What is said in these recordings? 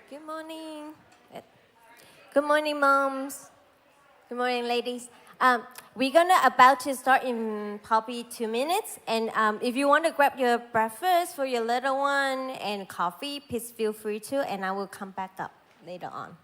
Good morning. Good morning, moms. Good morning, ladies. We're about to start in probably 2 minutes. And if you want to grab your breakfast for your little one and coffee, please feel free to, and I will come back up later on.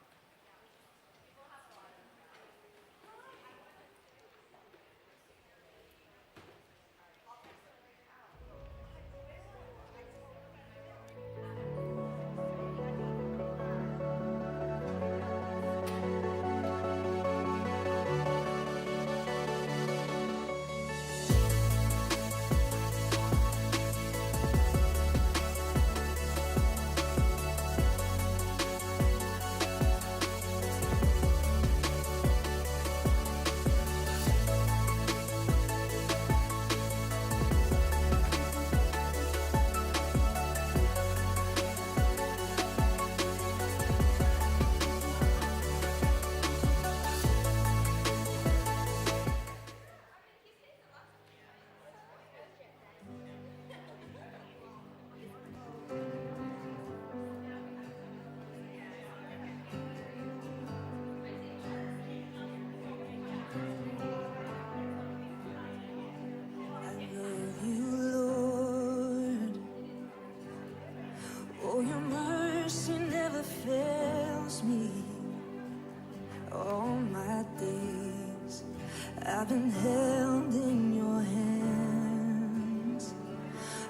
I've been held in your hands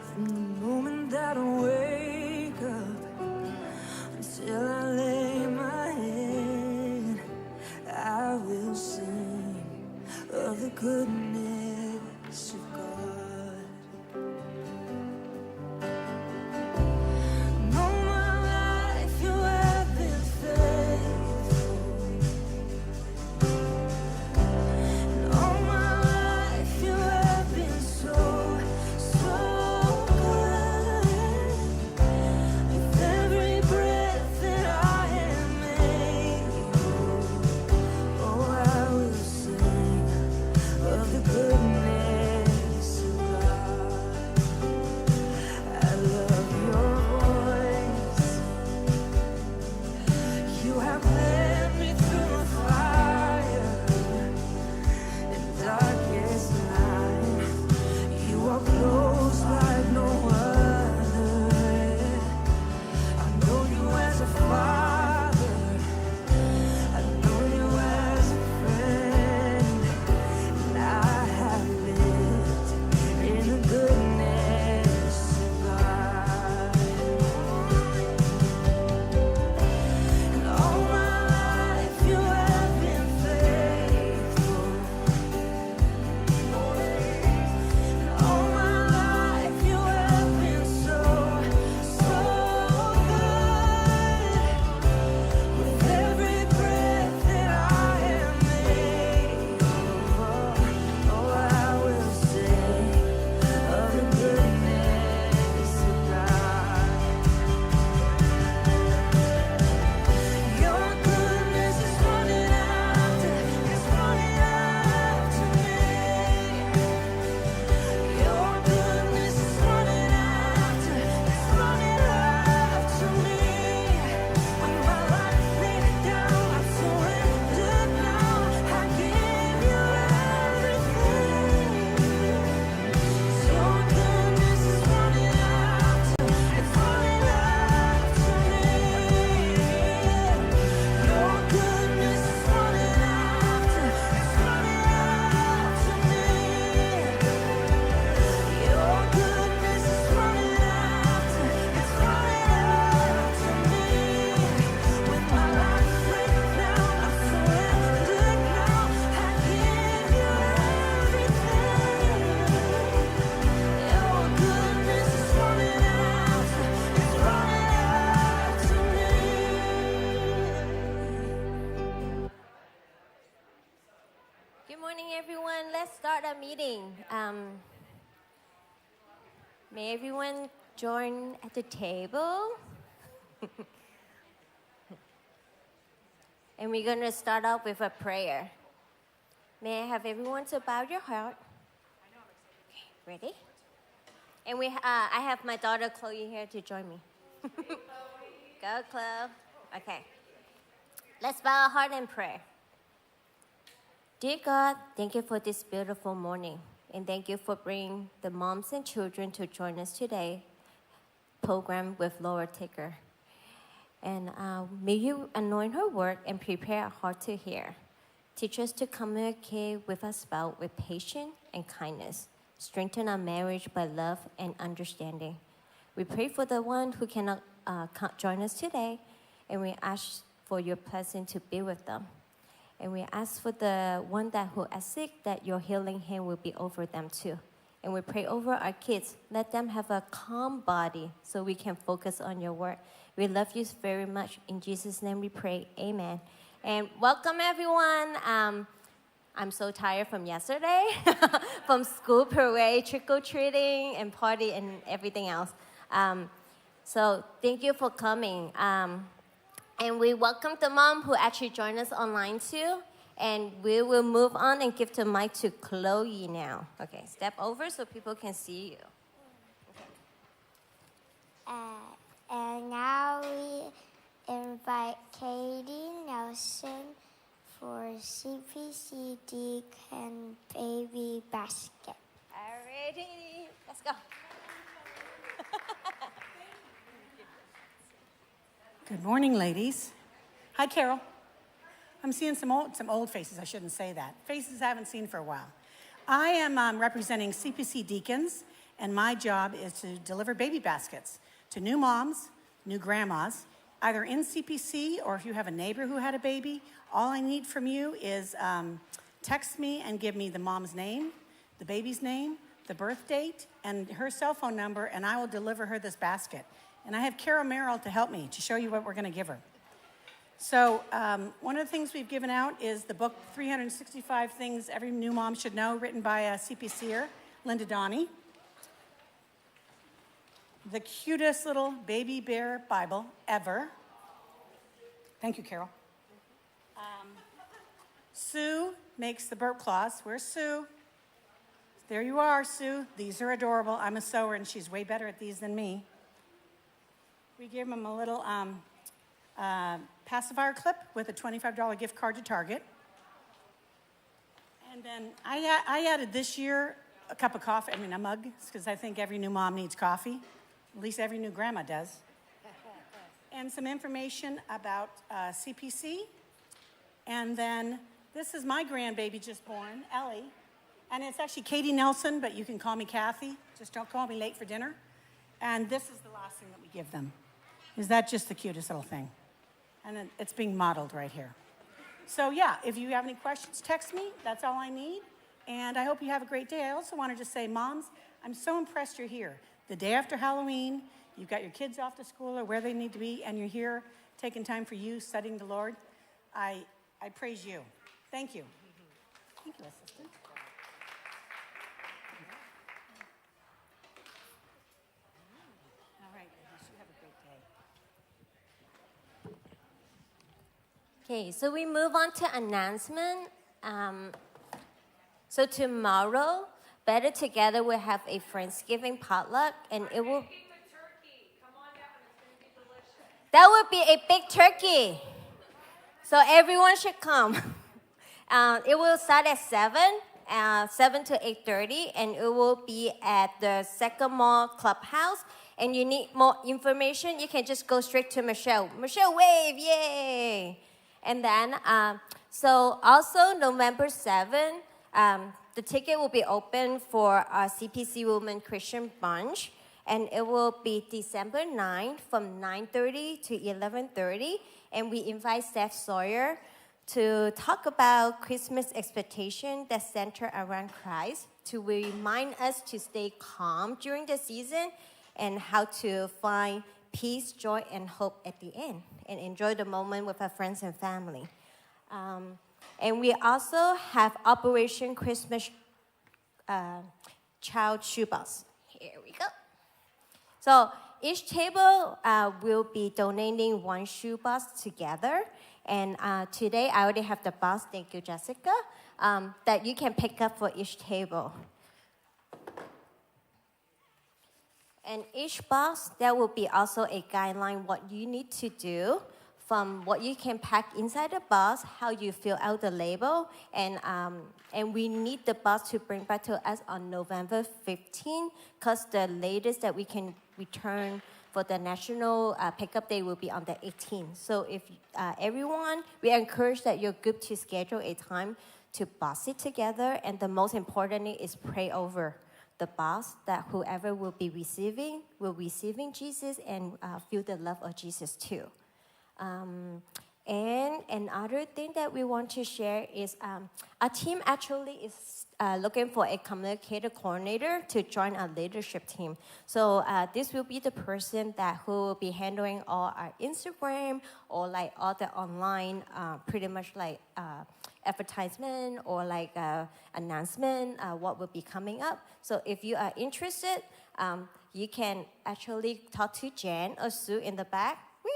from the moment that I wake up until I lay my head. I will sing of the goodness of God. May everyone join at the table. And we're going to start off with a prayer. May I have everyone to bow your heart? Okay, ready? And I have my daughter Chloe here to join me. Go, Chloe. Okay. Let's bow our heart and pray. Dear God, thank you for this beautiful morning. And thank you for bringing the moms and children to join us today, program with Laura Taggart. And may you anoint her word and prepare our heart to hear. Teach us to communicate with our spouse with patience and kindness. Strengthen our marriage by love and understanding. We pray for the one who cannot join us today, and we ask for your presence to be with them. And we ask for the one who is sick, that your healing hand will be over them too. And we pray over our kids. Let them have a calm body so we can focus on your word. We love you very much. In Jesus' name we pray. Amen. And welcome, everyone. I'm so tired from yesterday, from school parade, trick-or-treating, and party, and everything else. So thank you for coming. And we welcome the mom who actually joined us online too. And we will move on and give the mic to Chloe now. Okay, step over so people can see you. And now we invite Katie Nelson for CPC Deacon Baby Basket. Alrighty, let's go. Good morning, ladies. Hi, Carol. I'm seeing some old faces. I shouldn't say that. Faces I haven't seen for a while. I am representing CPC Deacons, and my job is to deliver baby baskets to new moms, new grandmas, either in CPC or if you have a neighbor who had a baby. All I need from you is text me and give me the mom's name, the baby's name, the birth date, and her cell phone number, and I will deliver her this basket. And I have Carol Merrill to help me to show you what we're going to give her. So one of the things we've given out is the book, 365 Things Every New Mom Should Know, written by a CPCer, Linda Donnie. The cutest little baby bear Bible ever. Thank you, Carol. Sue makes the burp cloths. Where's Sue? There you are, Sue. These are adorable. I'm a sewer, and she's way better at these than me. We gave them a little pacifier clip with a $25 gift card to Target. And then I added this year a cup of coffee, a mug, because I think every new mom needs coffee. At least every new grandma does. And some information about CPC. And then this is my grandbaby just born, Ellie. And it's actually Katie Nelson, but you can call me Kathy. Just don't call me late for dinner. And this is the last thing that we give them. Is that just the cutest little thing? And then it's being modeled right here. So yeah, if you have any questions, text me. That's all I need. And I hope you have a great day. I also wanted to say, moms, I'm so impressed you're here. The day after Halloween, you've got your kids off to school or where they need to be, and you're here taking time for you, studying the Lord. I praise you. Thank you. Thank you, assistant. All right, ladies, you have a great day. Okay, so we move on to announcement. So tomorrow, Better Together will have a Friendsgiving potluck, and it will. That would be a big turkey. So everyone should come. It will start at 7 to 8:30, and it will be at the Second Mall Clubhouse. And you need more information, you can just go straight to Michelle. Michelle, wave, yay! And then, so also November 7, the ticket will be open for our CPC Women Christian Bunch, and it will be December 9 from 9:30 to 11:30. And we invite Steph Sawyer to talk about Christmas expectation that center around Christ, to remind us to stay calm during the season and how to find peace, joy, and hope at the end, and enjoy the moment with our friends and family. And we also have Operation Christmas Child Shoebox. Here we go. So each table will be donating one shoebox together. And today I already have the box, thank you, Jessica, that you can pick up for each table. And each box, there will be also a guideline what you need to do from what you can pack inside the box, how you fill out the label, and we need the box to bring back to us on November 15, because the latest that we can return for the national pickup day will be on the 18th. So if everyone, we encourage that you're good to schedule a time to box it together, and the most important is pray over the box that whoever will be receiving Jesus and feel the love of Jesus too. And another thing that we want to share is our team actually is looking for a communicator coordinator to join our leadership team. So this will be the person who will be handling all our Instagram or like all the online, pretty much like advertisement or like announcement, what will be coming up. So if you are interested, you can actually talk to Jen or Sue in the back. Whee!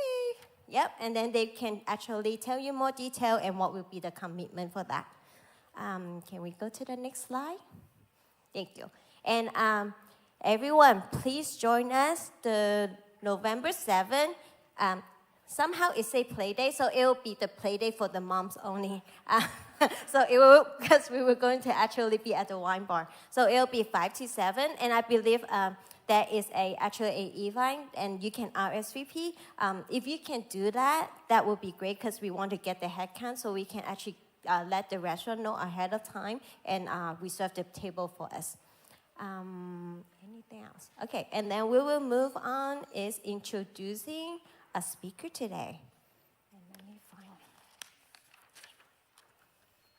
Yep, and then they can actually tell you more detail and what will be the commitment for that. Can we go to the next slide? Thank you. And everyone, please join us the November 7th. Somehow it say play day, so it will be the play day for the moms only. So it will, because we were going to actually be at the wine bar. So it will be 5 to 7, and I believe there is actually an event, and you can RSVP. If you can do that, that would be great, because we want to get the head count so we can actually let the restaurant know ahead of time and reserve the table for us. Anything else? Okay, and then we will move on is introducing a speaker today. And let me find it.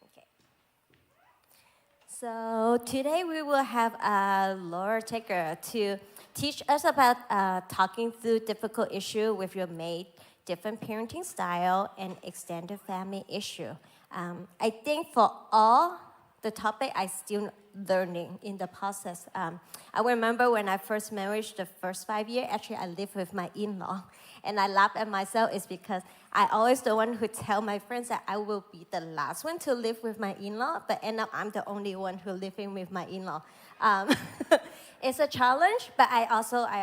Okay. So today we will have Laura Taggart to teach us about talking through difficult issue with your mate, different parenting style, and extended family issue. I think for all the topic, I still learning in the process. I remember when I first married, the first 5 years, actually I lived with my in-law. And I laugh at myself is because I always the one who tell my friends that I will be the last one to live with my in-law, but end up I'm the only one who living with my in-law. It's a challenge, but I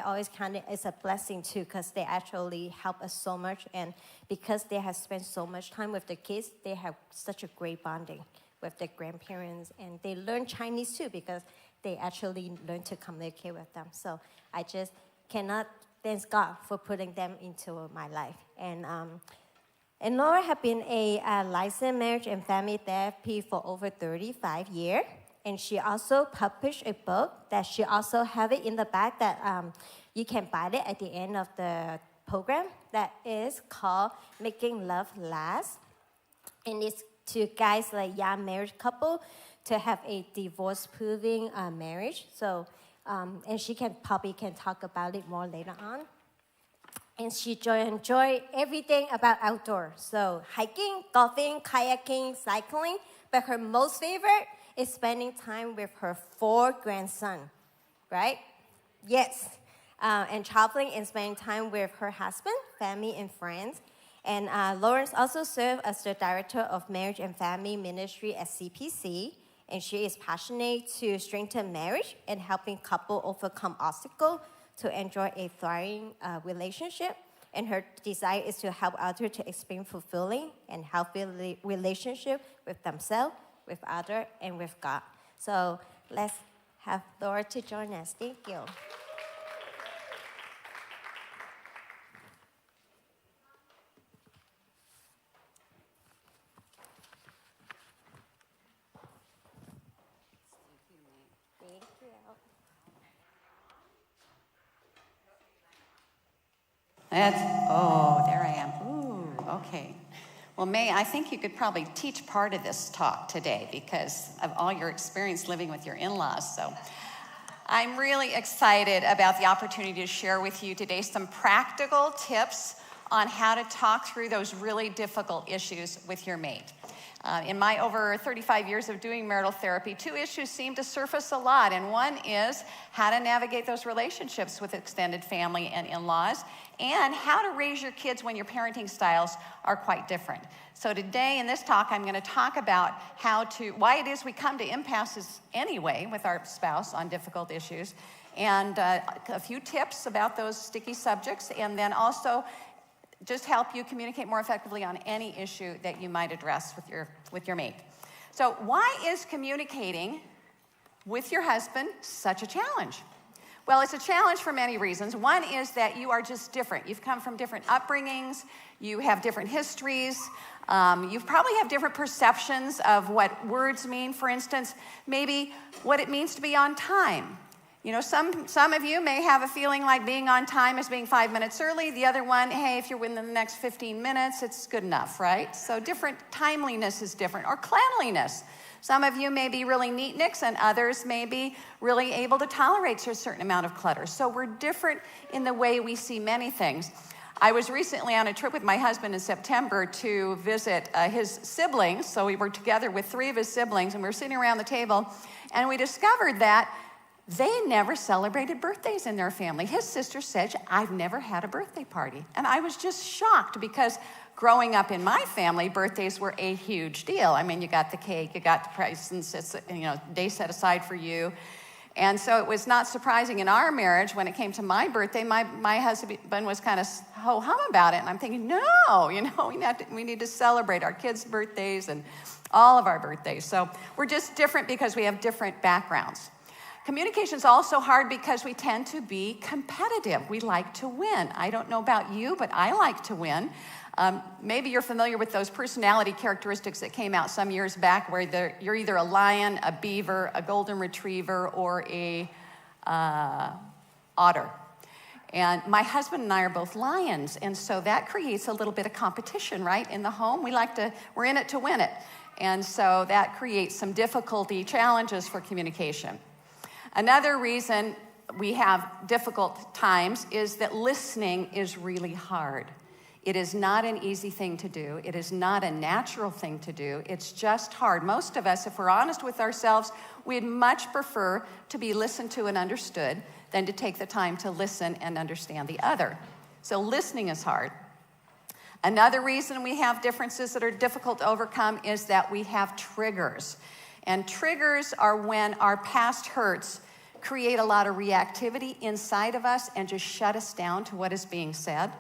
always count it as a blessing too, because they actually help us so much, and because they have spent so much time with the kids, they have such a great bonding with the grandparents, and they learn Chinese too, because they actually learn to communicate with them. So I just cannot thank God for putting them into my life. And Laura has been a licensed marriage and family therapy for over 35 years. And she also published a book that she also have it in the back that you can buy it at the end of the program, that is called Making Love Last. And it's to guys like young married couple to have a divorce-proving marriage. So, and she probably can talk about it more later on. And she enjoy everything about outdoor. So hiking, golfing, kayaking, cycling. But her most favorite is spending time with her 4 grandsons, right? Yes. And traveling and spending time with her husband, family, and friends. And Lawrence also serves as the Director of Marriage and Family Ministry at CPC. And she is passionate to strengthen marriage and helping couples overcome obstacles to enjoy a thriving relationship. And her desire is to help others to experience fulfilling and healthy relationship with themselves, with others, and with God. So let's have Laura to join us. Thank you. There I am. Ooh, okay. Well, May, I think you could probably teach part of this talk today because of all your experience living with your in-laws. So I'm really excited about the opportunity to share with you today some practical tips on how to talk through those really difficult issues with your mate. In my over 35 years of doing marital therapy, 2 issues seem to surface a lot, and one is how to navigate those relationships with extended family and in-laws, and how to raise your kids when your parenting styles are quite different. So today in this talk, I'm going to talk about why it is we come to impasses anyway with our spouse on difficult issues, and a few tips about those sticky subjects, and then also just help you communicate more effectively on any issue that you might address with your mate. So why is communicating with your husband such a challenge? Well, it's a challenge for many reasons. One is that you are just different. You've come from different upbringings. You have different histories. You probably have different perceptions of what words mean. For instance, maybe what it means to be on time. You know, some of you may have a feeling like being on time is being 5 minutes early. The other one, hey, if you're within the next 15 minutes, it's good enough, right? So different timeliness is different. Or cleanliness. Some of you may be really neatniks and others may be really able to tolerate a certain amount of clutter. So we're different in the way we see many things. I was recently on a trip with my husband in September to visit his siblings. So we were together with 3 of his siblings and we were sitting around the table and we discovered that they never celebrated birthdays in their family. His sister said, I've never had a birthday party. And I was just shocked because growing up in my family, birthdays were a huge deal. I mean, you got the cake, you got the presents, it's, you know, day set aside for you. And so it was not surprising in our marriage when it came to my birthday, my husband was kind of ho-hum about it. And I'm thinking, no, you know, we need to celebrate our kids' birthdays and all of our birthdays. So we're just different because we have different backgrounds. Communication is also hard because we tend to be competitive. We like to win. I don't know about you, but I like to win. Maybe you're familiar with those personality characteristics that came out some years back where you're either a lion, a beaver, a golden retriever, or a otter. And my husband and I are both lions, and so that creates a little bit of competition, right, in the home. We're in it to win it. And so that creates some difficulty, challenges for communication. Another reason we have difficult times is that listening is really hard. It is not an easy thing to do. It is not a natural thing to do. It's just hard. Most of us, if we're honest with ourselves, we'd much prefer to be listened to and understood than to take the time to listen and understand the other. So listening is hard. Another reason we have differences that are difficult to overcome is that we have triggers. And triggers are when our past hurts create a lot of reactivity inside of us and just shut us down to what is being said.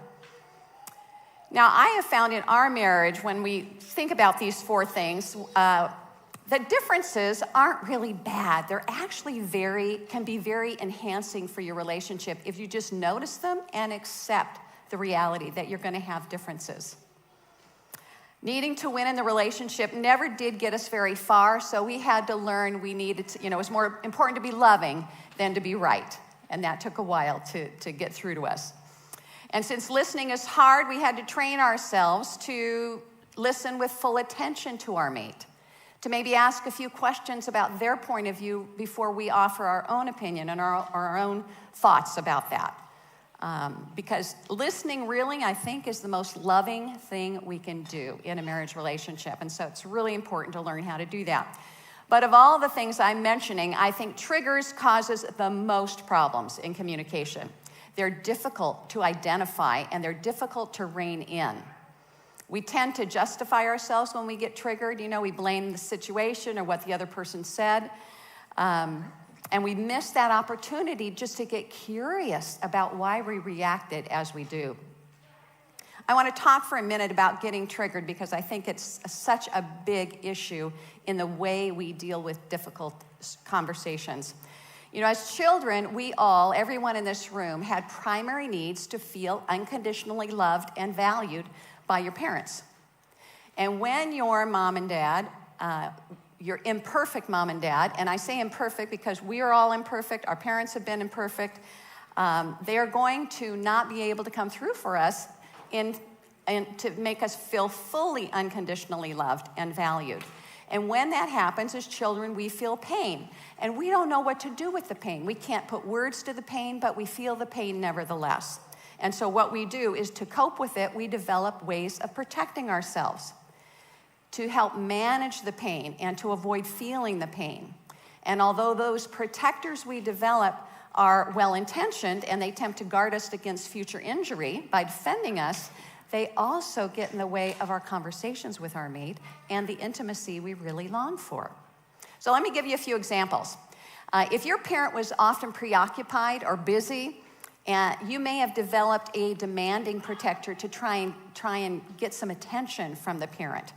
Now, I have found in our marriage, when we think about these 4 things, the differences aren't really bad. They're actually can be very enhancing for your relationship if you just notice them and accept the reality that you're going to have differences. Needing to win in the relationship never did get us very far, so we had to learn it was more important to be loving than to be right. And that took a while to get through to us. And since listening is hard, we had to train ourselves to listen with full attention to our mate, to maybe ask a few questions about their point of view before we offer our own opinion and our own thoughts about that. Because listening really, I think, is the most loving thing we can do in a marriage relationship. And so it's really important to learn how to do that. But of all the things I'm mentioning, I think triggers causes the most problems in communication. They're difficult to identify and they're difficult to rein in. We tend to justify ourselves when we get triggered. You know, we blame the situation or what the other person said. And we miss that opportunity just to get curious about why we reacted as we do. I want to talk for a minute about getting triggered because I think it's such a big issue in the way we deal with difficult conversations. You know, as children, everyone in this room, had primary needs to feel unconditionally loved and valued by your parents. And when your mom and dad, your imperfect mom and dad, and I say imperfect because we are all imperfect, our parents have been imperfect, they are going to not be able to come through for us and to make us feel fully unconditionally loved and valued. And when that happens, as children, we feel pain. And we don't know what to do with the pain. We can't put words to the pain, but we feel the pain nevertheless. And so what we do is to cope with it, we develop ways of protecting ourselves to help manage the pain and to avoid feeling the pain. And although those protectors we develop are well-intentioned and they attempt to guard us against future injury by defending us, they also get in the way of our conversations with our mate and the intimacy we really long for. So let me give you a few examples. If your parent was often preoccupied or busy, And you may have developed a demanding protector to try and get some attention from the parent.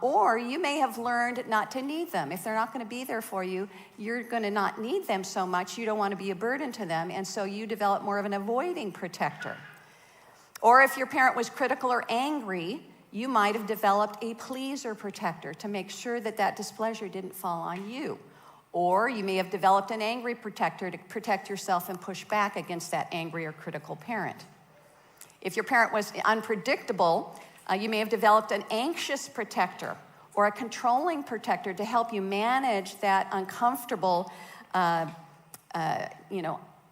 Or you may have learned not to need them. If they're not going to be there for you, you're going to not need them so much. You don't want to be a burden to them, and so you develop more of an avoiding protector. Or if your parent was critical or angry, you might have developed a pleaser protector to make sure that that displeasure didn't fall on you. Or you may have developed an angry protector to protect yourself and push back against that angry or critical parent. If your parent was unpredictable, you may have developed an anxious protector or a controlling protector to help you manage that uncomfortable,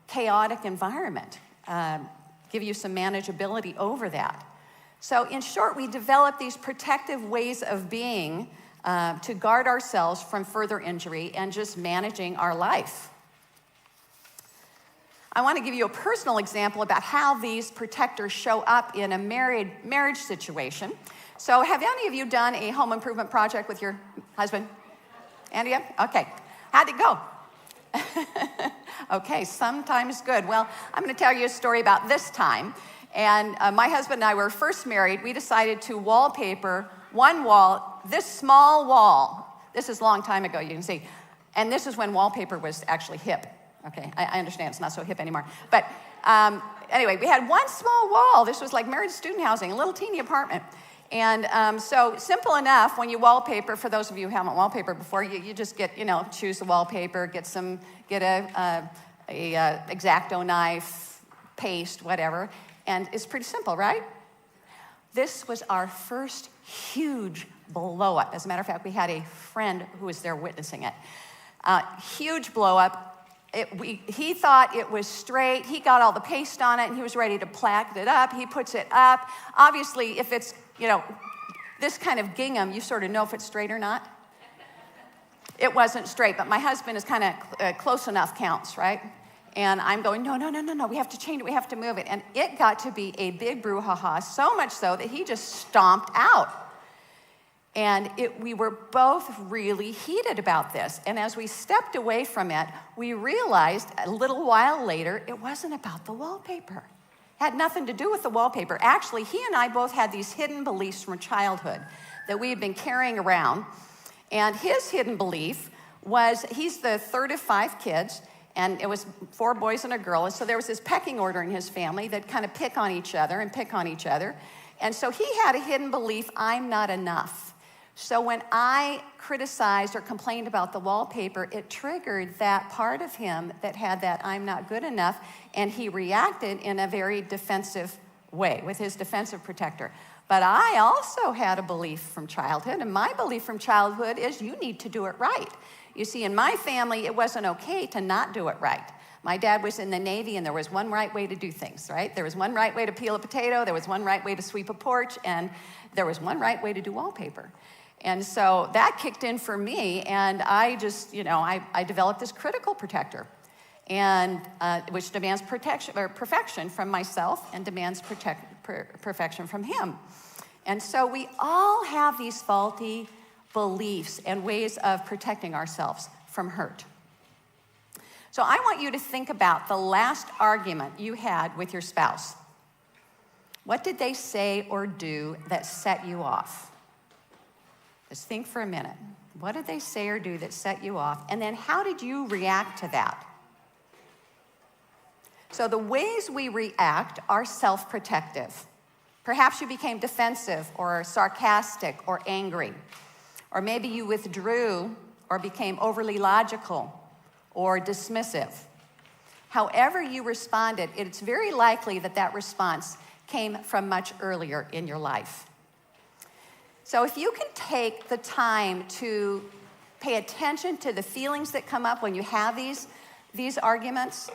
chaotic environment, give you some manageability over that. So in short, we develop these protective ways of being to guard ourselves from further injury and just managing our life. I want to give you a personal example about how these protectors show up in a marriage situation. So have any of you done a home improvement project with your husband? Any of you? Okay. How'd it go? Okay, sometimes good. Well, I'm going to tell you a story about this time. And my husband and I were first married. We decided to wallpaper one wall, this small wall. This is a long time ago, you can see. And this is when wallpaper was actually hip. Okay, I understand it's not so hip anymore. But anyway, we had one small wall. This was like married student housing, a little teeny apartment. And so simple enough when you wallpaper, for those of you who haven't wallpapered before, you just get, choose the wallpaper, get a X-Acto knife, paste, whatever. And it's pretty simple, right? This was our first huge blow up. As a matter of fact, we had a friend who was there witnessing it. Huge blow up. He thought it was straight. He got all the paste on it, and he was ready to plaque it up. He puts it up. Obviously, if it's, this kind of gingham, you sort of know if it's straight or not. It wasn't straight, but my husband is kind of close enough counts, right? And I'm going, no, we have to change it, we have to move it. And it got to be a big brouhaha, so much so that he just stomped out. And we were both really heated about this. And as we stepped away from it, we realized a little while later, it wasn't about the wallpaper. It had nothing to do with the wallpaper. Actually, he and I both had these hidden beliefs from childhood that we had been carrying around. And his hidden belief was, he's the third of 5 kids, and it was 4 boys and a girl. And so there was this pecking order in his family that kind of pick on each other. And so he had a hidden belief, I'm not enough. So when I criticized or complained about the wallpaper, it triggered that part of him that had that I'm not good enough, and he reacted in a very defensive way with his defensive protector. But I also had a belief from childhood, and my belief from childhood is you need to do it right. You see, in my family, it wasn't okay to not do it right. My dad was in the Navy, and there was one right way to do things, right? There was one right way to peel a potato, there was one right way to sweep a porch, and there was one right way to do wallpaper. And so that kicked in for me, and I just, I developed this critical protector, and which demands perfection from myself and demands perfection from him. And so we all have these faulty beliefs and ways of protecting ourselves from hurt. So I want you to think about the last argument you had with your spouse. What did they say or do that set you off? Just think for a minute. What did they say or do that set you off? And then how did you react to that? So the ways we react are self-protective. Perhaps you became defensive or sarcastic or angry. Or maybe you withdrew or became overly logical or dismissive. However you responded, it's very likely that response came from much earlier in your life. So if you can take the time to pay attention to the feelings that come up when you have these arguments,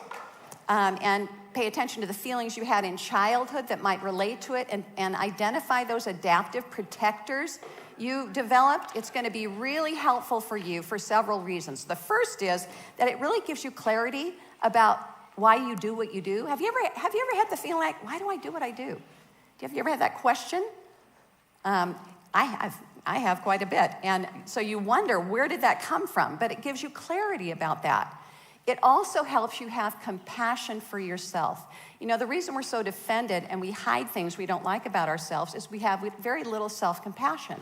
and pay attention to the feelings you had in childhood that might relate to it, and identify those adaptive protectors you developed, it's going to be really helpful for you for several reasons. The first is that it really gives you clarity about why you do what you do. Have you ever had the feeling like, why do I do what I do? Have you ever had that question? I have quite a bit. And so you wonder, where did that come from? But it gives you clarity about that. It also helps you have compassion for yourself. You know, the reason we're so defended and we hide things we don't like about ourselves is we have very little self-compassion.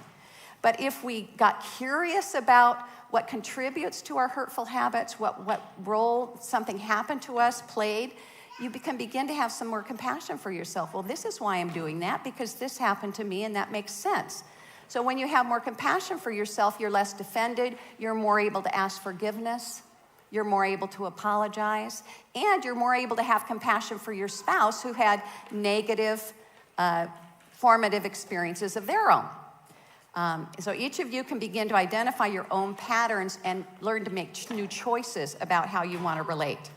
But if we got curious about what contributes to our hurtful habits, what role something happened to us played, you can begin to have some more compassion for yourself. Well, this is why I'm doing that, because this happened to me and that makes sense. So when you have more compassion for yourself, you're less defended, you're more able to ask forgiveness, you're more able to apologize, and you're more able to have compassion for your spouse who had negative formative experiences of their own. So each of you can begin to identify your own patterns and learn to make new choices about how you want to relate.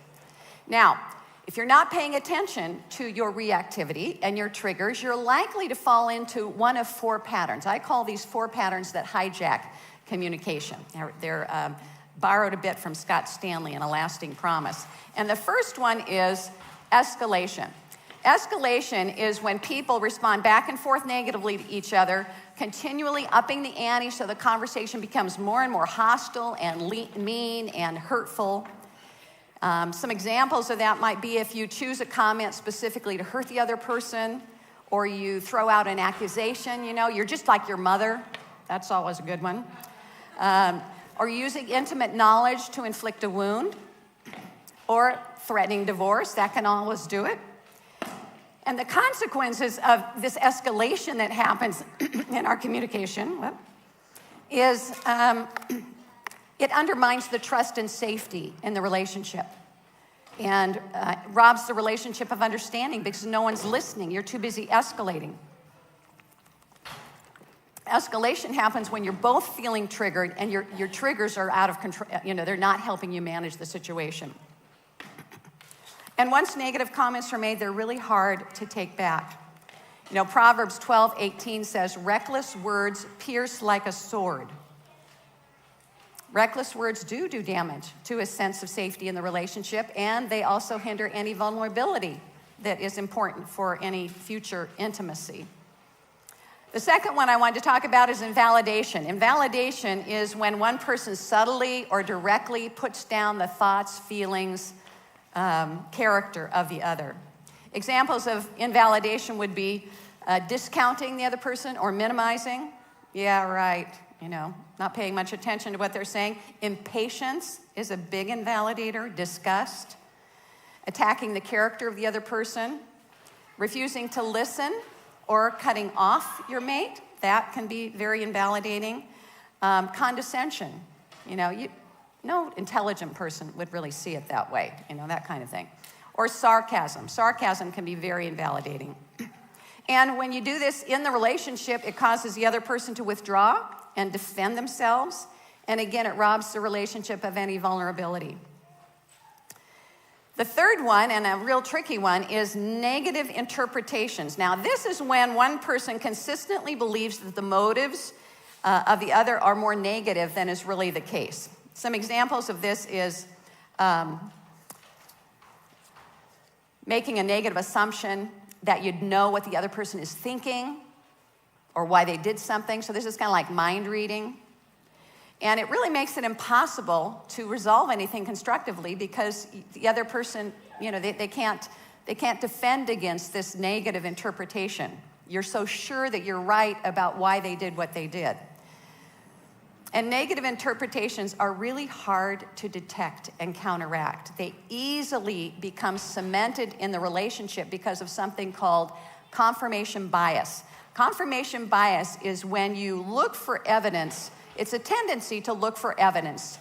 Now, if you're not paying attention to your reactivity and your triggers, you're likely to fall into one of 4 patterns. I call these 4 patterns that hijack communication. They're borrowed a bit from Scott Stanley in A Lasting Promise. And the first one is escalation. Escalation is when people respond back and forth negatively to each other, continually upping the ante so the conversation becomes more and more hostile and mean and hurtful. Some examples of that might be if you choose a comment specifically to hurt the other person, or you throw out an accusation, you know, you're just like your mother. That's always a good one. Or using intimate knowledge to inflict a wound, or threatening divorce. That can always do it. And the consequences of this escalation that happens in our communication is it undermines the trust and safety in the relationship, and robs the relationship of understanding because no one's listening. You're too busy escalating. Escalation happens when you're both feeling triggered and your triggers are out of control. You know, they're not helping you manage the situation. And once negative comments are made, they're really hard to take back. You know, Proverbs 12:18 says, reckless words pierce like a sword. Reckless words do damage to a sense of safety in the relationship, and they also hinder any vulnerability that is important for any future intimacy. The second one I wanted to talk about is invalidation. Invalidation is when one person subtly or directly puts down the thoughts, feelings, character of the other. Examples of invalidation would be discounting the other person or minimizing. Yeah, right, you know, not paying much attention to what they're saying. Impatience is a big invalidator. Disgust. Attacking the character of the other person. Refusing to listen or cutting off your mate. That can be very invalidating. Condescension. You know, no intelligent person would really see it that way, you know, that kind of thing. Or sarcasm. Sarcasm can be very invalidating. And when you do this in the relationship, it causes the other person to withdraw and defend themselves. And again, it robs the relationship of any vulnerability. The third one, and a real tricky one, is negative interpretations. Now, this is when one person consistently believes that the motives of the other are more negative than is really the case. Some examples of this is making a negative assumption that you'd know what the other person is thinking or why they did something. So this is kind of like mind reading. And it really makes it impossible to resolve anything constructively because the other person, you know, they can't defend against this negative interpretation. You're so sure that you're right about why they did what they did. And negative interpretations are really hard to detect and counteract. They easily become cemented in the relationship because of something called confirmation bias. Confirmation bias is when you look for evidence. It's a tendency to look for evidence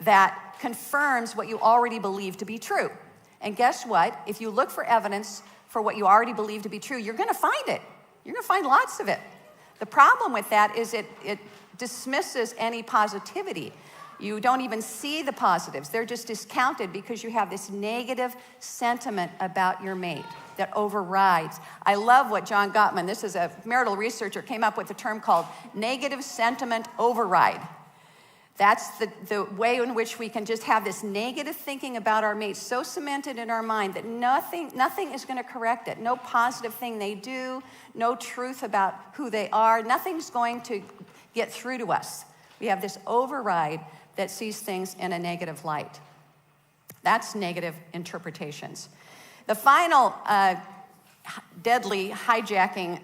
that confirms what you already believe to be true. And guess what? If you look for evidence for what you already believe to be true, you're going to find it. You're going to find lots of it. The problem with that is it dismisses any positivity. You don't even see the positives. They're just discounted because you have this negative sentiment about your mate that overrides. I love what John Gottman, this is a marital researcher, came up with a term called negative sentiment override. That's the way in which we can just have this negative thinking about our mates so cemented in our mind that nothing is going to correct it. No positive thing they do, no truth about who they are, nothing's going to get through to us. We have this override that sees things in a negative light. That's negative interpretations. The final deadly hijacking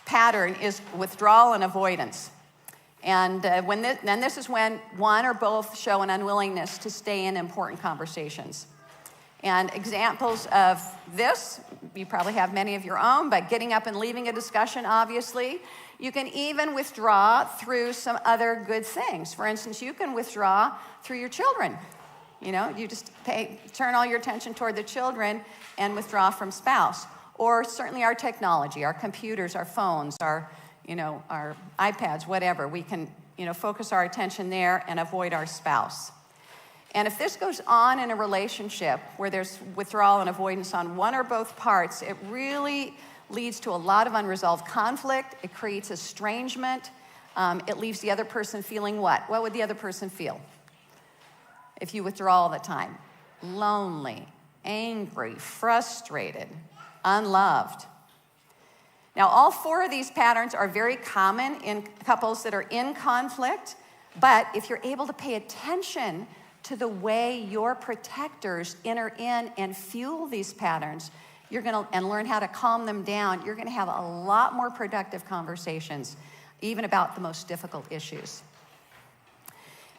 pattern is withdrawal and avoidance. And this is when one or both show an unwillingness to stay in important conversations. And examples of this, you probably have many of your own, but getting up and leaving a discussion, obviously. You can even withdraw through some other good things. For instance, you can withdraw through your children. You know, you just turn all your attention toward the children and withdraw from spouse. Or certainly our technology, our computers, our phones, our iPads, whatever. We can, focus our attention there and avoid our spouse. And if this goes on in a relationship where there's withdrawal and avoidance on one or both parts, it really leads to a lot of unresolved conflict. It creates estrangement. It leaves the other person feeling what? What would the other person feel if you withdraw all the time? Lonely, angry, frustrated, unloved. Now, all four of these patterns are very common in couples that are in conflict, but if you're able to pay attention to the way your protectors enter in and fuel these patterns, and learn how to calm them down, you're gonna have a lot more productive conversations, even about the most difficult issues.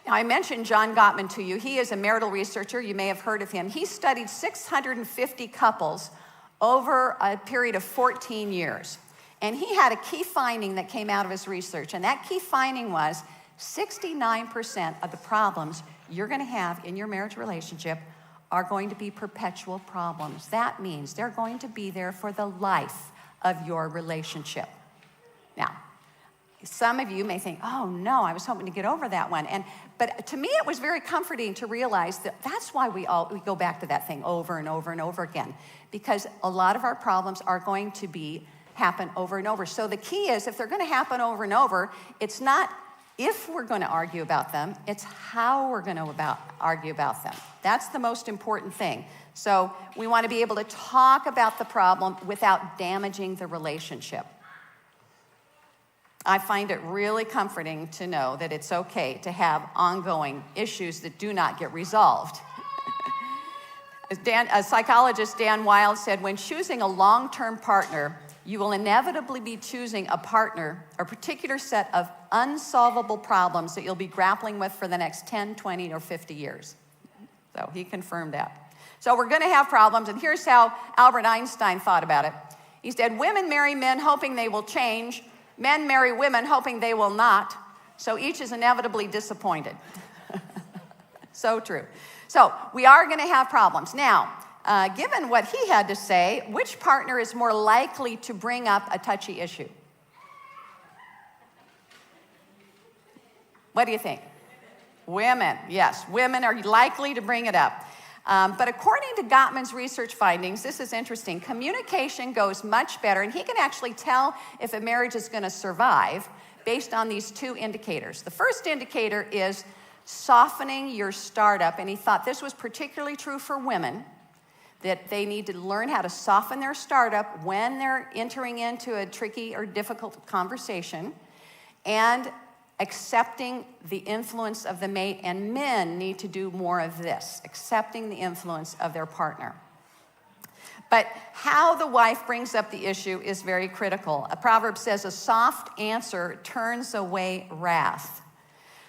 Now, I mentioned John Gottman to you. He is a marital researcher. You may have heard of him. He studied 650 couples over a period of 14 years. And he had a key finding that came out of his research. And that key finding was 69% of the problems you're going to have in your marriage relationship are going to be perpetual problems. That means they're going to be there for the life of your relationship. Now, some of you may think, oh no, I was hoping to get over that one. But to me, it was very comforting to realize that that's why we go back to that thing over and over and over again, because a lot of our problems are going to happen over and over. So the key is, if they're going to happen over and over, it's not if we're going to argue about them, it's how we're going to argue about them. That's the most important thing. So we want to be able to talk about the problem without damaging the relationship. I find it really comforting to know that it's okay to have ongoing issues that do not get resolved. Psychologist Dan Wilde said, when choosing a long-term partner, you will inevitably be choosing a partner, a particular set of unsolvable problems that you'll be grappling with for the next 10, 20, or 50 years. So he confirmed that. So we're going to have problems, and here's how Albert Einstein thought about it. He said, women marry men hoping they will change. Men marry women hoping they will not. So each is inevitably disappointed. So true. So we are going to have problems. Now, given what he had to say, which partner is more likely to bring up a touchy issue? What do you think? Women, yes. Women are likely to bring it up. But according to Gottman's research findings, this is interesting, communication goes much better, and he can actually tell if a marriage is going to survive based on these two indicators. The first indicator is softening your startup, and he thought this was particularly true for women, that they need to learn how to soften their startup when they're entering into a tricky or difficult conversation, and accepting the influence of the mate. And men need to do more of this, accepting the influence of their partner. But how the wife brings up the issue is very critical. A proverb says, a soft answer turns away wrath.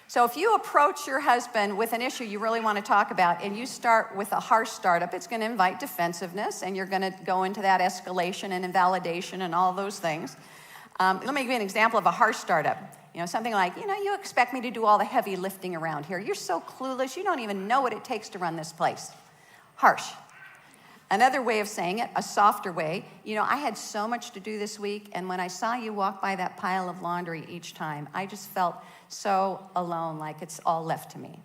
So if you approach your husband with an issue you really want to talk about, and you start with a harsh startup, it's going to invite defensiveness, and you're going to go into that escalation and invalidation and all those things. Let me give you an example of a harsh startup. Something like, you expect me to do all the heavy lifting around here. You're so clueless, you don't even know what it takes to run this place. Harsh. Another way of saying it, a softer way, I had so much to do this week, and when I saw you walk by that pile of laundry each time, I just felt so alone, like it's all left to me.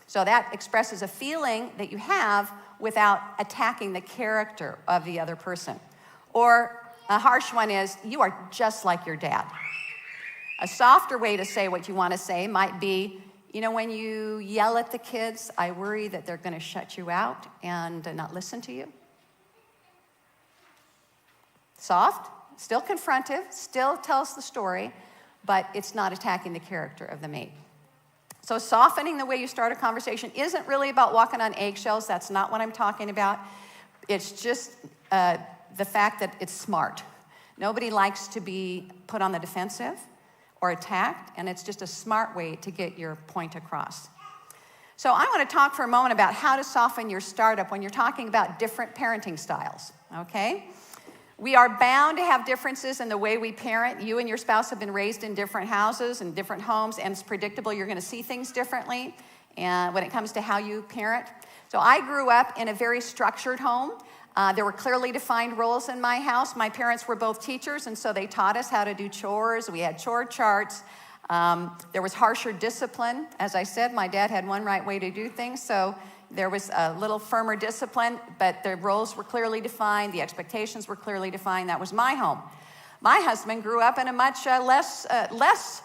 So that expresses a feeling that you have without attacking the character of the other person. Or a harsh one is, you are just like your dad. A softer way to say what you want to say might be, when you yell at the kids, I worry that they're going to shut you out and not listen to you. Soft, still confrontive, still tells the story, but it's not attacking the character of the mate. So softening the way you start a conversation isn't really about walking on eggshells. That's not what I'm talking about. It's just the fact that it's smart. Nobody likes to be put on the defensive or attacked, and it's just a smart way to get your point across. So I want to talk for a moment about how to soften your startup when you're talking about different parenting styles, okay? We are bound to have differences in the way we parent. You and your spouse have been raised in different houses and different homes, and it's predictable you're going to see things differently when it comes to how you parent. So I grew up in a very structured home. There were clearly defined roles in my house. My parents were both teachers, and so they taught us how to do chores. We had chore charts. There was harsher discipline. As I said, my dad had one right way to do things, so there was a little firmer discipline, but the roles were clearly defined. The expectations were clearly defined. That was my home. My husband grew up in a much less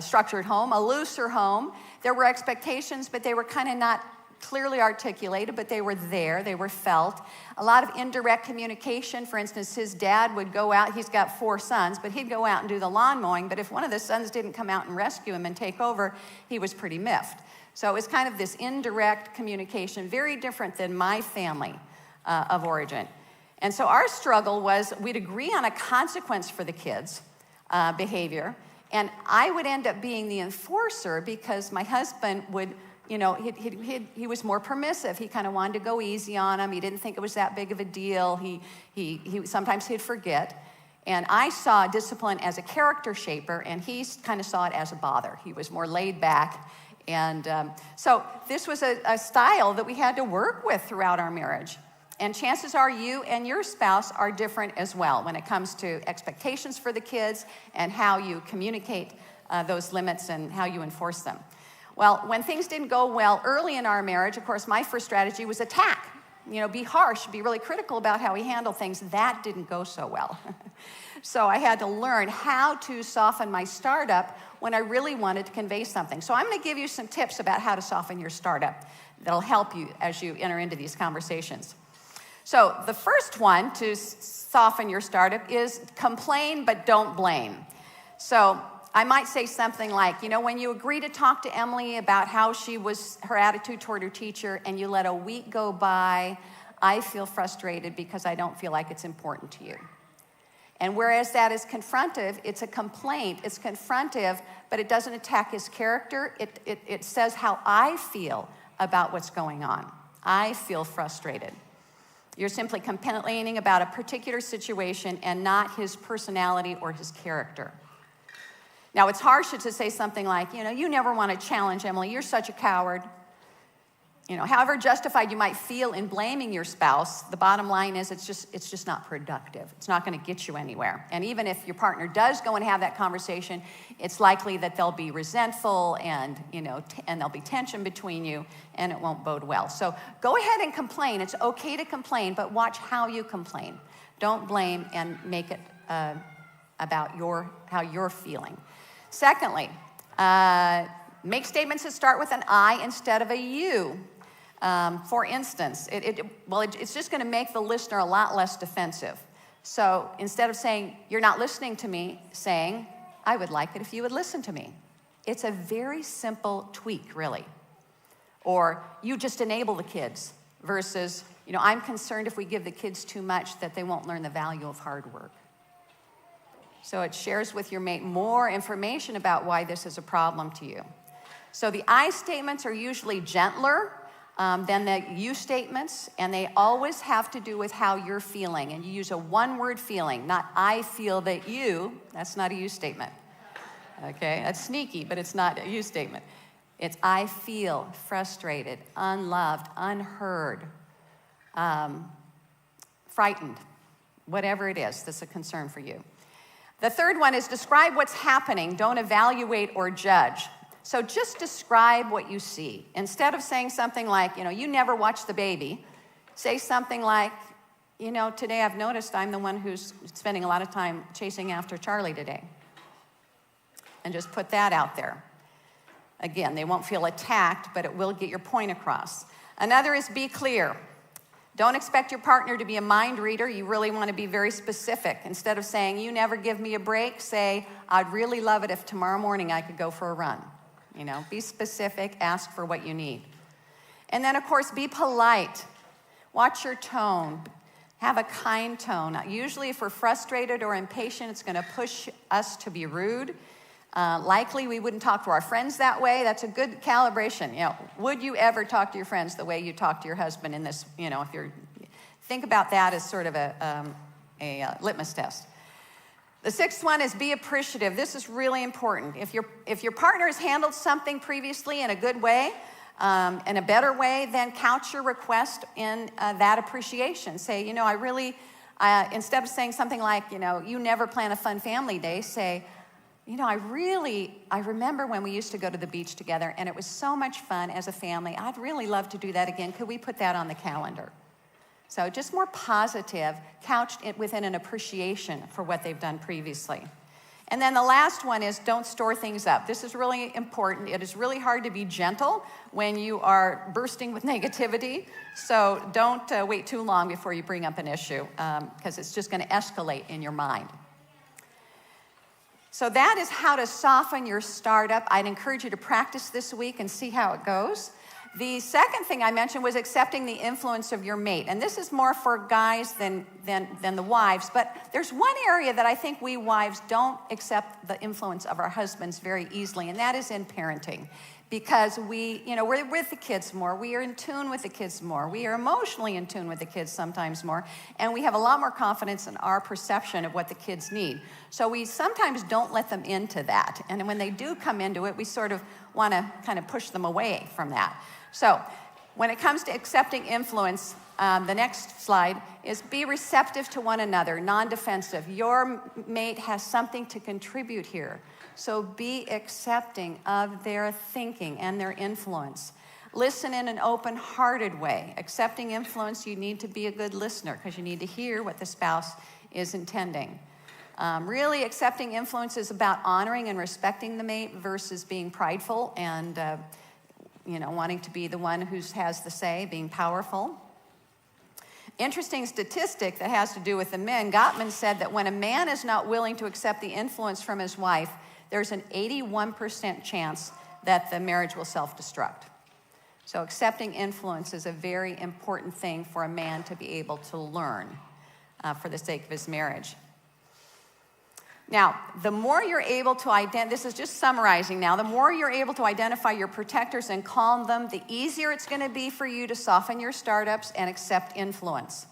structured home, a looser home. There were expectations, but they were kind of not clearly articulated, but they were there, they were felt. A lot of indirect communication. For instance, his dad would go out, he's got 4 sons, but he'd go out and do the lawn mowing, but if one of the sons didn't come out and rescue him and take over, he was pretty miffed. So it was kind of this indirect communication, very different than my family of origin. And so our struggle was we'd agree on a consequence for the kids' behavior, and I would end up being the enforcer because my husband would, you know, he was more permissive. He kind of wanted to go easy on them. He didn't think it was that big of a deal. He sometimes he'd forget. And I saw discipline as a character shaper, and he kind of saw it as a bother. He was more laid back. And so this was a style that we had to work with throughout our marriage. And chances are you and your spouse are different as well when it comes to expectations for the kids and how you communicate those limits and how you enforce them. Well, when things didn't go well early in our marriage, of course, my first strategy was attack. You know, be harsh, be really critical about how we handle things. That didn't go so well. So I had to learn how to soften my startup when I really wanted to convey something. So I'm going to give you some tips about how to soften your startup that'll help you as you enter into these conversations. So the first one to soften your startup is complain but don't blame. So I might say something like, you know, when you agree to talk to Emily about how her attitude toward her teacher, and you let a week go by, I feel frustrated because I don't feel like it's important to you. And whereas that is confrontive, it's a complaint, it's confrontive, but it doesn't attack his character. It says how I feel about what's going on. I feel frustrated. You're simply complaining about a particular situation and not his personality or his character. Now, it's harsher to say something like, you know, you never want to challenge Emily. You're such a coward. You know, however justified you might feel in blaming your spouse, the bottom line is it's just not productive. It's not going to get you anywhere. And even if your partner does go and have that conversation, it's likely that they'll be resentful and, you know, and there'll be tension between you, and it won't bode well. So go ahead and complain. It's okay to complain, but watch how you complain. Don't blame and make it about how you're feeling. Secondly, make statements that start with an I instead of a you. For instance, it's just going to make the listener a lot less defensive. So instead of saying, you're not listening to me, saying, I would like it if you would listen to me. It's a very simple tweak, really. Or, you just enable the kids, versus, you know, I'm concerned if we give the kids too much that they won't learn the value of hard work. So it shares with your mate more information about why this is a problem to you. So the I statements are usually gentler than the you statements, and they always have to do with how you're feeling. And you use a one-word feeling, not I feel that you. That's not a you statement. Okay, that's sneaky, but it's not a you statement. It's I feel frustrated, unloved, unheard, frightened, whatever it is that's a concern for you. The third one is describe what's happening. Don't evaluate or judge. So just describe what you see. Instead of saying something like, you know, you never watch the baby, say something like, you know, today I've noticed I'm the one who's spending a lot of time chasing after Charlie today. And just put that out there. Again, they won't feel attacked, but it will get your point across. Another is be clear. Don't expect your partner to be a mind reader. You really want to be very specific. Instead of saying, you never give me a break, say, I'd really love it if tomorrow morning I could go for a run. You know, be specific, ask for what you need. And then, of course, be polite. Watch your tone. Have a kind tone. Usually, if we're frustrated or impatient, it's going to push us to be rude. Likely, we wouldn't talk to our friends that way. That's a good calibration. You know, would you ever talk to your friends the way you talk to your husband in this? You know, if you're think about that as sort of a litmus test. The sixth one is be appreciative. This is really important. If your partner has handled something previously in a good way, in a better way, then couch your request in that appreciation. Say, you know, I really, instead of saying something like, you know, you never plan a fun family day, say, you know, I remember when we used to go to the beach together and it was so much fun as a family. I'd really love to do that again. Could we put that on the calendar? So just more positive, couched within an appreciation for what they've done previously. And then the last one is don't store things up. This is really important. It is really hard to be gentle when you are bursting with negativity. So don't wait too long before you bring up an issue because it's just going to escalate in your mind. So that is how to soften your startup. I'd encourage you to practice this week and see how it goes. The second thing I mentioned was accepting the influence of your mate. And this is more for guys than the wives. But there's one area that I think we wives don't accept the influence of our husbands very easily, and that is in parenting. Because we're with the kids more. We are in tune with the kids more. We are emotionally in tune with the kids sometimes more. And we have a lot more confidence in our perception of what the kids need. So we sometimes don't let them into that. And when they do come into it, we sort of want to kind of push them away from that. So when it comes to accepting influence, the next slide is be receptive to one another, non-defensive. Your mate has something to contribute here. So be accepting of their thinking and their influence. Listen in an open-hearted way. Accepting influence, you need to be a good listener because you need to hear what the spouse is intending. Really, accepting influence is about honoring and respecting the mate versus being prideful and wanting to be the one who has the say, being powerful. Interesting statistic that has to do with the men. Gottman said that when a man is not willing to accept the influence from his wife, there's an 81% chance that the marriage will self-destruct. So accepting influence is a very important thing for a man to be able to learn for the sake of his marriage. Now, the more you're able to this is just summarizing now, the more you're able to identify your protectors and calm them, the easier it's going to be for you to soften your startups and accept influence.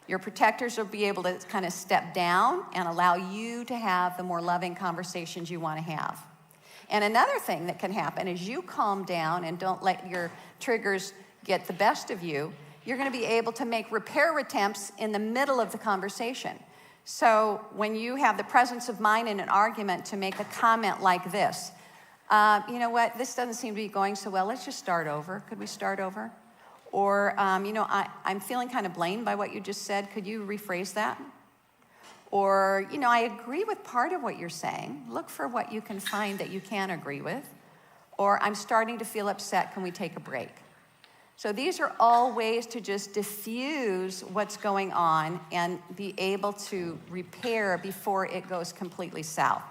Your protectors will be able to kind of step down and allow you to have the more loving conversations you want to have. And another thing that can happen is you calm down and don't let your triggers get the best of you. You're going to be able to make repair attempts in the middle of the conversation. So when you have the presence of mind in an argument to make a comment like this, you know what, this doesn't seem to be going so well. Let's just start over. Could we start over? Or, I'm feeling kind of blamed by what you just said. Could you rephrase that? Or, I agree with part of what you're saying. Look for what you can find that you can agree with. Or, I'm starting to feel upset. Can we take a break? So these are all ways to just diffuse what's going on and be able to repair before it goes completely south.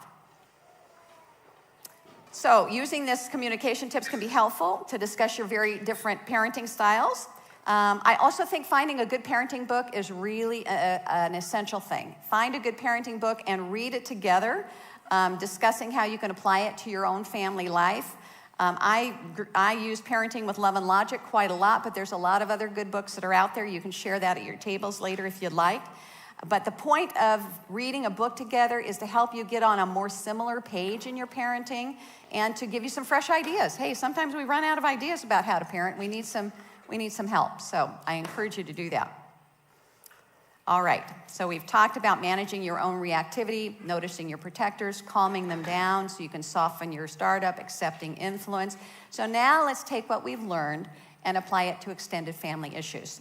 So using this communication tips can be helpful to discuss your very different parenting styles. I also think finding a good parenting book is really an essential thing. Find a good parenting book and read it together, discussing how you can apply it to your own family life. I use Parenting with Love and Logic quite a lot, but there's a lot of other good books that are out there. You can share that at your tables later if you'd like. But the point of reading a book together is to help you get on a more similar page in your parenting and to give you some fresh ideas. Hey, sometimes we run out of ideas about how to parent. We need some help. So I encourage you to do that. All right, so we've talked about managing your own reactivity, noticing your protectors, calming them down so you can soften your startup, accepting influence. So now let's take what we've learned and apply it to extended family issues.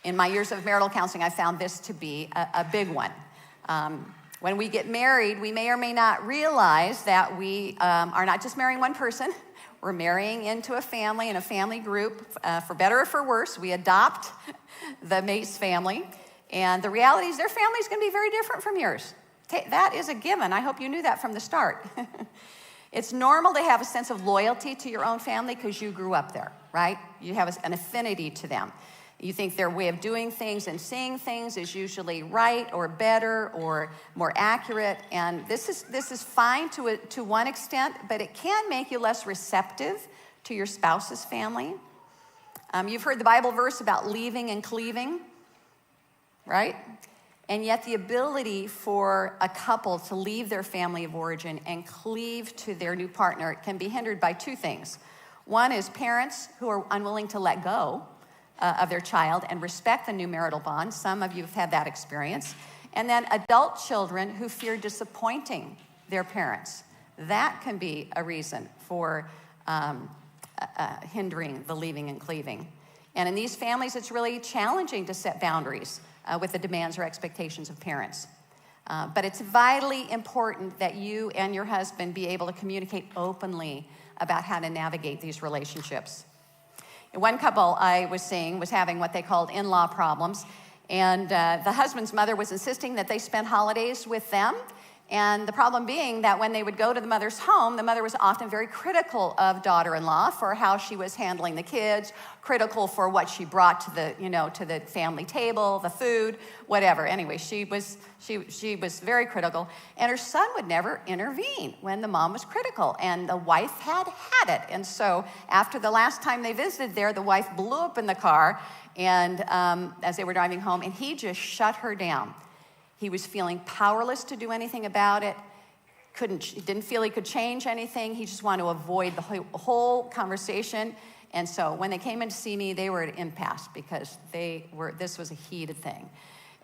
In my years of marital counseling, I found this to be a big one. When we get married, we may or may not realize that we are not just marrying one person. We're marrying into a family and a family group. For better or for worse, we adopt the mate's family. And the reality is their family is going to be very different from yours. That is a given. I hope you knew that from the start. It's normal to have a sense of loyalty to your own family because you grew up there, right? You have an affinity to them. You think their way of doing things and seeing things is usually right or better or more accurate. And this is fine to one extent, but it can make you less receptive to your spouse's family. You've heard the Bible verse about leaving and cleaving, right? And yet the ability for a couple to leave their family of origin and cleave to their new partner can be hindered by two things. One is parents who are unwilling to let go of their child and respect the new marital bond. Some of you have had that experience. And then adult children who fear disappointing their parents. That can be a reason for hindering the leaving and cleaving. And in these families, it's really challenging to set boundaries with the demands or expectations of parents. But it's vitally important that you and your husband be able to communicate openly about how to navigate these relationships. One couple I was seeing was having what they called in-law problems, and the husband's mother was insisting that they spend holidays with them. And the problem being that when they would go to the mother's home, the mother was often very critical of daughter-in-law for how she was handling the kids, critical for what she brought to the family table, the food, whatever. Anyway, she was very critical, and her son would never intervene when the mom was critical, and the wife had it. And so after the last time they visited there, the wife blew up in the car, and as they were driving home, and he just shut her down. He was feeling powerless to do anything about it. Didn't feel he could change anything. He just wanted to avoid the whole conversation. And so when they came in to see me, they were at an impasse because this was a heated thing.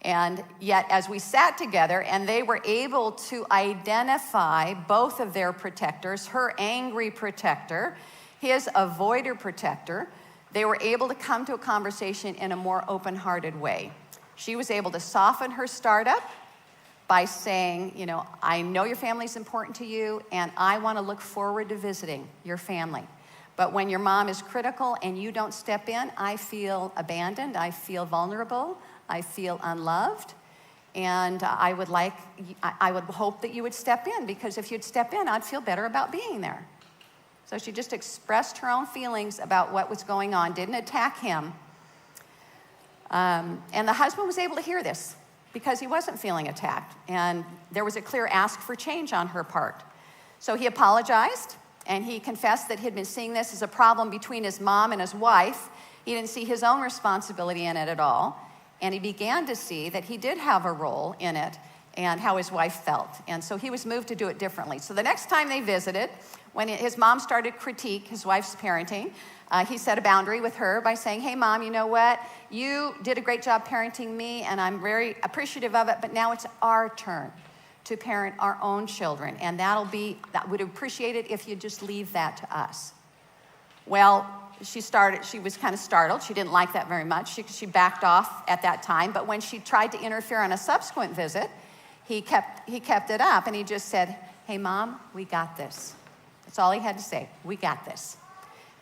And yet, as we sat together and they were able to identify both of their protectors, her angry protector, his avoider protector, they were able to come to a conversation in a more open-hearted way. She was able to soften her startup by saying, I know your family's important to you, and I want to look forward to visiting your family. But when your mom is critical and you don't step in, I feel abandoned, I feel vulnerable, I feel unloved, and I would hope that you would step in, because if you'd step in, I'd feel better about being there. So she just expressed her own feelings about what was going on, didn't attack him. And the husband was able to hear this because he wasn't feeling attacked. And there was a clear ask for change on her part. So he apologized, and he confessed that he'd been seeing this as a problem between his mom and his wife. He didn't see his own responsibility in it at all. And he began to see that he did have a role in it and how his wife felt. And so he was moved to do it differently. So the next time they visited, when his mom started to critique his wife's parenting, he set a boundary with her by saying, hey, Mom, you know what? You did a great job parenting me, and I'm very appreciative of it, but now it's our turn to parent our own children, and that would appreciate it if you just leave that to us. Well, she was kind of startled. She didn't like that very much. She backed off at that time, but when she tried to interfere on a subsequent visit, he kept it up, and he just said, hey, Mom, we got this. That's all he had to say. We got this.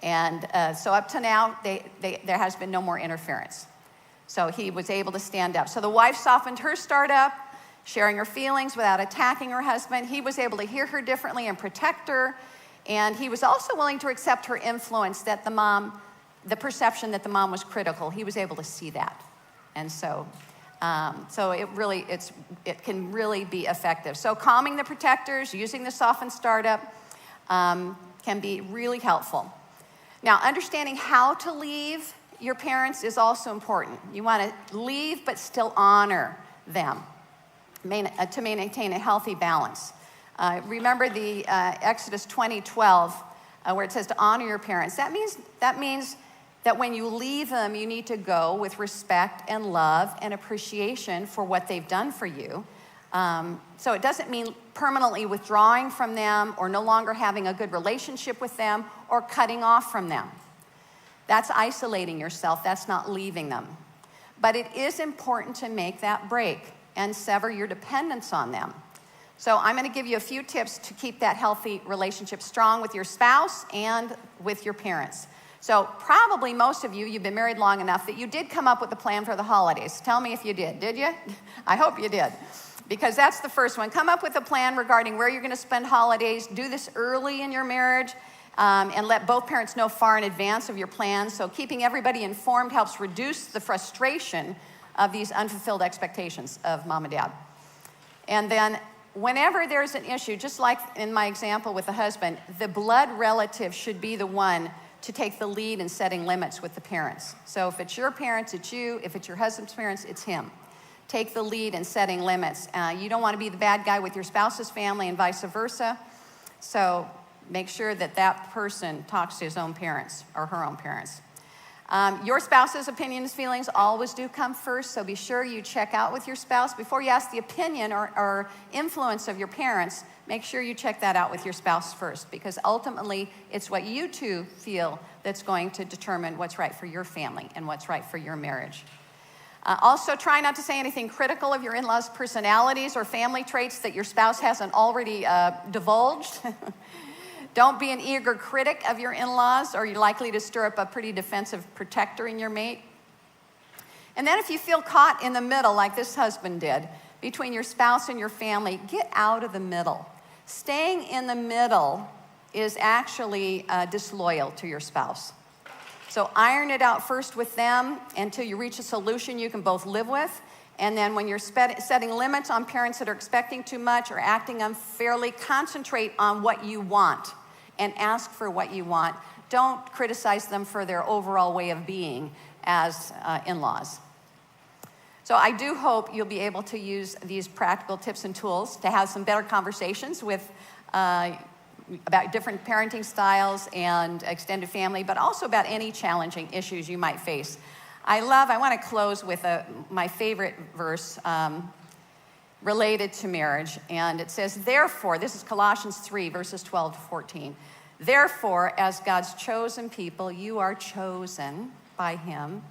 And so up to now, there has been no more interference. So he was able to stand up. So the wife softened her startup, sharing her feelings without attacking her husband. He was able to hear her differently and protect her. And he was also willing to accept her influence, that the perception that the mom was critical. He was able to see that. And so it can really be effective. So calming the protectors, using the softened startup can be really helpful. Now, understanding how to leave your parents is also important. You want to leave but still honor them to maintain a healthy balance. Remember the Exodus 20:12, where it says to honor your parents. That means that when you leave them, you need to go with respect and love and appreciation for what they've done for you. So it doesn't mean permanently withdrawing from them or no longer having a good relationship with them or cutting off from them. That's isolating yourself. That's not leaving them. But it is important to make that break and sever your dependence on them. So I'm going to give you a few tips to keep that healthy relationship strong with your spouse and with your parents. So probably most of you've been married long enough that you did come up with a plan for the holidays. Tell me if you did you? I hope you did. Because that's the first one. Come up with a plan regarding where you're going to spend holidays. Do this early in your marriage, and let both parents know far in advance of your plans. So keeping everybody informed helps reduce the frustration of these unfulfilled expectations of mom and dad. And then whenever there's an issue, just like in my example with the husband, the blood relative should be the one to take the lead in setting limits with the parents. So if it's your parents, it's you. If it's your husband's parents, it's him. Take the lead in setting limits. You don't want to be the bad guy with your spouse's family and vice versa. So make sure that that person talks to his own parents or her own parents. Your spouse's opinions, feelings always do come first, so be sure you check out with your spouse. Before you ask the opinion or influence of your parents, make sure you check that out with your spouse first, because ultimately it's what you two feel that's going to determine what's right for your family and what's right for your marriage. Also, try not to say anything critical of your in-laws' personalities or family traits that your spouse hasn't already divulged. Don't be an eager critic of your in-laws, or you're likely to stir up a pretty defensive protector in your mate. And then if you feel caught in the middle, like this husband did, between your spouse and your family, get out of the middle. Staying in the middle is actually disloyal to your spouse. So iron it out first with them until you reach a solution you can both live with. And then when you're setting limits on parents that are expecting too much or acting unfairly, concentrate on what you want and ask for what you want. Don't criticize them for their overall way of being as in-laws. So I do hope you'll be able to use these practical tips and tools to have some better conversations with about different parenting styles and extended family, but also about any challenging issues you might face. I want to close with my favorite verse related to marriage, and it says, therefore, this is Colossians 3, verses 12 to 14. Therefore, as God's chosen people, you are chosen by him,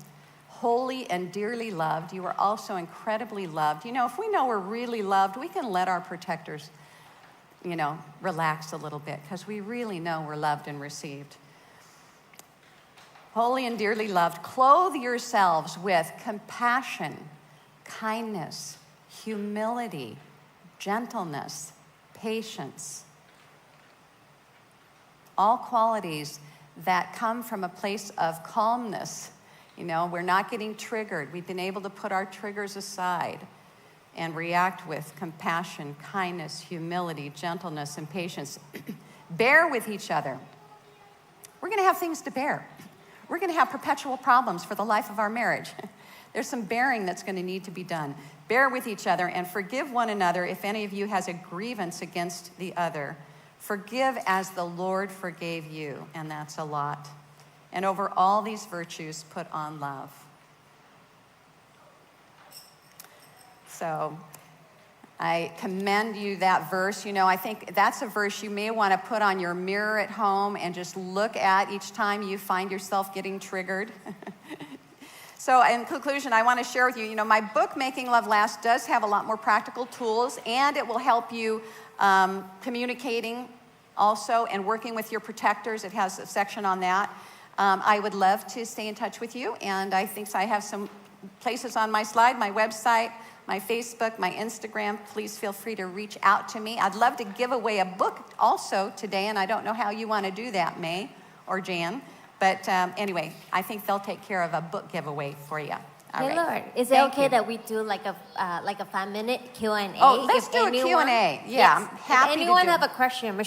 holy and dearly loved. You are also incredibly loved. You know, if we know we're really loved, we can let our protectors relax a little bit, because we really know we're loved and received. Holy and dearly loved, clothe yourselves with compassion, kindness, humility, gentleness, patience. All qualities that come from a place of calmness. We're not getting triggered. We've been able to put our triggers aside and react with compassion, kindness, humility, gentleness, and patience. Bear with each other. We're going to have things to bear. We're going to have perpetual problems for the life of our marriage. There's some bearing that's going to need to be done. Bear with each other and forgive one another if any of you has a grievance against the other. Forgive as the Lord forgave you, and that's a lot. And over all these virtues, put on love. So I commend you that verse. I think that's a verse you may want to put on your mirror at home and just look at each time you find yourself getting triggered. So in conclusion, I want to share with you, my book, Making Love Last, does have a lot more practical tools, and it will help you communicating also and working with your protectors. It has a section on that. I would love to stay in touch with you, and I think I have some places on my slide, my website, my Facebook, my Instagram. Please feel free to reach out to me. I'd love to give away a book also today, and I don't know how you want to do that, May or Jan. But anyway, I think they'll take care of a book giveaway for you. All right. Lord, is it okay that we do like a 5-minute Q&A? Oh, let's do a Q&A. Yeah, yes. I'm happy to do If anyone have a question,